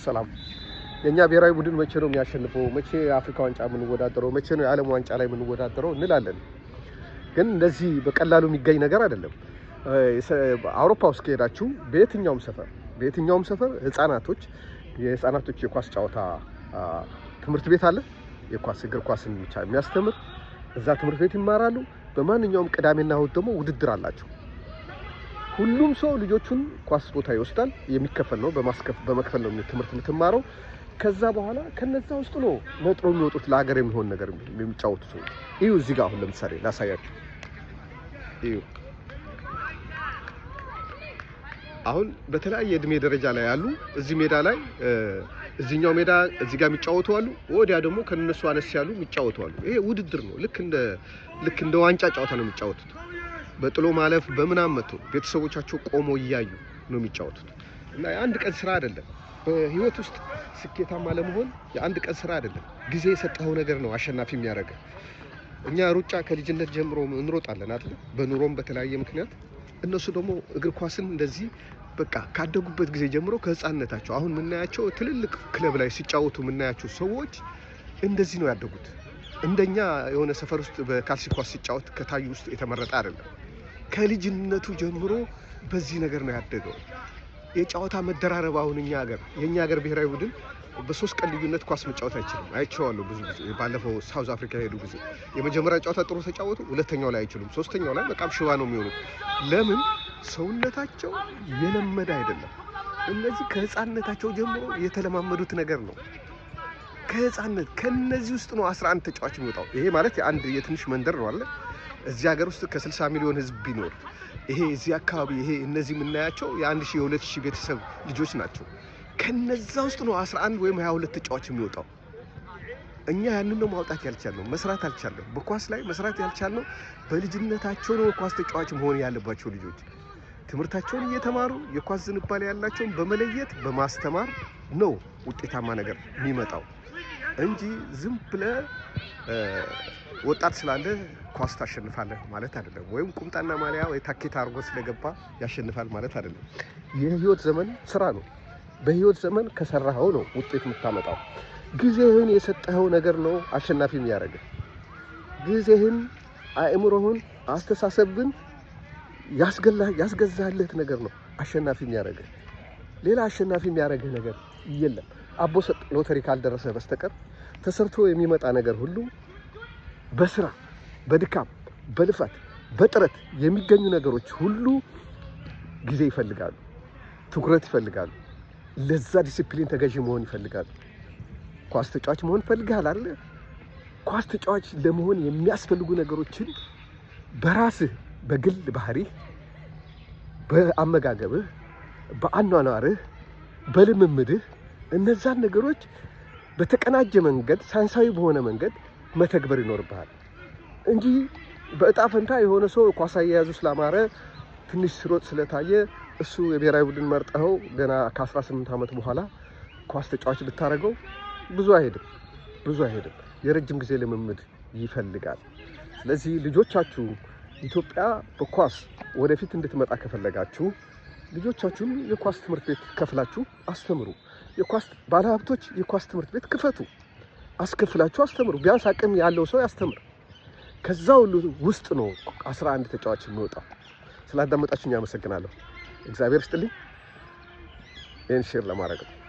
ሰላም። የኛ ብሔራዊ ቡድን መቼ ነው የሚያሸንፈው? መቼ የአፍሪካ ዋንጫ የምንወዳደረው? መቼ ነው የዓለም ዋንጫ ላይ የምንወዳደረው እንላለን። ግን እንደዚህ በቀላሉ የሚገኝ ነገር አይደለም። አውሮፓ ውስጥ ከሄዳችሁ በየትኛውም ሰፈር የህፃናቶች የኳስ ጨዋታ ትምህርት ቤት አለ። እግር ኳስን ብቻ የሚያስተምር እዛ ትምህርት ቤት ይማራሉ። በማንኛውም ቅዳሜና እሁድ ደግሞ ውድድር አላቸው። ሁሉም ሰው ልጆቹን ኳስ ቦታ ይወስዳል። የሚከፈል ነው፣ በመክፈል ነው ትምህርት የምትማረው። ከዛ በኋላ ከነዛ ውስጥ ነው ነጥሮ የሚወጡት ለሀገር የሚሆን ነገር የሚጫወቱ ሰው። እዩ እዚህ ጋር አሁን ለምሳሌ ላሳያችሁ። እዩ አሁን በተለያየ እድሜ ደረጃ ላይ ያሉ እዚህ ሜዳ ላይ እዚህኛው ሜዳ እዚህ ጋር የሚጫወቱ አሉ። ወዲያ ደግሞ ከነሱ አነስ ያሉ የሚጫወቱ አሉ። ይሄ ውድድር ነው። ልክ እንደ ዋንጫ ጨዋታ ነው የሚጫወቱት። በጥሎ ማለፍ በምናም መጥቶ ቤተሰቦቻቸው ቆሞ እያዩ ነው የሚጫወቱት። እና የአንድ ቀን ስራ አይደለም። በህይወት ውስጥ ስኬታማ ለመሆን የአንድ ቀን ስራ አይደለም። ጊዜ የሰጠኸው ነገር ነው አሸናፊ የሚያደርገው። እኛ ሩጫ ከልጅነት ጀምሮ እንሮጣለን አይደል? በኑሮም በተለያየ ምክንያት እነሱ ደግሞ እግር ኳስን እንደዚህ በቃ ካደጉበት ጊዜ ጀምሮ ከህፃንነታቸው አሁን የምናያቸው ትልልቅ ክለብ ላይ ሲጫወቱ የምናያቸው ሰዎች እንደዚህ ነው ያደጉት። እንደኛ የሆነ ሰፈር ውስጥ በካልሲ ኳስ ሲጫወት ከታዩ ውስጥ የተመረጠ አይደለም። ከልጅነቱ ጀምሮ በዚህ ነገር ነው ያደገው። የጨዋታ መደራረብ አሁን የኛ ሀገር ብሔራዊ ቡድን በ3 ቀን ልዩነት ኳስ መጫወት አይችልም። አይቼዋለሁ ብዙ ጊዜ። ባለፈው ሳውዝ አፍሪካ ሄዱ ጊዜ የመጀመሪያ ጨዋታ ጥሩ ተጫወቱ፣ ሁለተኛው ላይ አይችሉም፣ ሶስተኛው ላይ በጣም ሽባ ነው የሚሆኑት። ለምን? ሰውነታቸው የለመደ አይደለም። እነዚህ ከህፃንነታቸው ጀምሮ የተለማመዱት ነገር ነው። ከነዚህ ውስጥ ነው 11 ተጫዋች የሚወጣው። ይሄ ማለት የትንሽ መንደር ነው አለ። እዚህ ሀገር ውስጥ ከ60 ሚሊዮን ህዝብ ቢኖር እዚህ አካባቢ እነዚህ የምናያቸው የ1000 የ2000 ቤተሰብ ልጆች ናቸው። ከነዛ ውስጥ ነው 11 ወይም 22 ተጫዋች የሚወጣው። እኛ ያንን ነው ማውጣት ያልቻልነው፣ መስራት አልቻልንም። በኳስ ላይ መስራት ያልቻልነው በልጅነታቸው ነው። ኳስ ተጫዋች መሆን ያለባቸው ልጆች ትምህርታቸውን እየተማሩ የኳስ ዝንባሌ ያላቸውን በመለየት በማስተማር ነው ውጤታማ ነገር የሚመጣው እንጂ ዝም ብለህ ወጣት ስላለ ኳስ ታሸንፋለህ ማለት አይደለም። ወይም ቁምጣና ማሊያ ወይ ታኬታ አርጎ ስለገባ ያሸንፋል ማለት አይደለም። የህይወት ዘመን ስራ ነው። በህይወት ዘመን ከሰራኸው ነው ውጤት የምታመጣው። ጊዜህን የሰጠኸው ነገር ነው አሸናፊ የሚያደርግህ። ጊዜህን፣ አእምሮህን፣ አስተሳሰብን ያስገዛህለት ነገር ነው አሸናፊ የሚያደርግህ። ሌላ አሸናፊ የሚያደርግህ ነገር የለም። አቦ ሰጥ ሎተሪ ካልደረሰ በስተቀር ተሰርቶ የሚመጣ ነገር ሁሉ በስራ፣ በድካም፣ በልፋት፣ በጥረት የሚገኙ ነገሮች ሁሉ ጊዜ ይፈልጋሉ፣ ትኩረት ይፈልጋሉ። ለዛ ዲሲፕሊን ተገዢ መሆን ይፈልጋሉ። ኳስ ተጫዋች መሆን ፈልጋል አይደል? ኳስ ተጫዋች ለመሆን የሚያስፈልጉ ነገሮችን በራስህ በግል ባህሪህ፣ በአመጋገብህ፣ በአኗኗርህ፣ በልምምድህ እነዛን ነገሮች በተቀናጀ መንገድ ሳይንሳዊ በሆነ መንገድ መተግበር ይኖርብሃል እንጂ በእጣ ፈንታ የሆነ ሰው ኳስ አያያዙ ስላማረ ትንሽ ስሮጥ ስለታየ እሱ የብሔራዊ ቡድን መርጠኸው ገና ከ18 ዓመት በኋላ ኳስ ተጫዋች ብታረገው ብዙ አይሄድም። የረጅም ጊዜ ልምምድ ይፈልጋል። ስለዚህ ልጆቻችሁ ኢትዮጵያ በኳስ ወደፊት እንድትመጣ ከፈለጋችሁ ልጆቻችሁን የኳስ ትምህርት ቤት ከፍላችሁ አስተምሩ። የኳስ ባለሀብቶች የኳስ ትምህርት ቤት ክፈቱ፣ አስከፍላችሁ አስተምሩ። ቢያንስ አቅም ያለው ሰው ያስተምር። ከዛ ሁሉ ውስጥ ነው 11 ተጫዋች የሚወጣው። ስላዳመጣችሁኝ አመሰግናለሁ። እግዚአብሔር ይስጥልኝ። ይህን ሼር ለማድረግ ነው።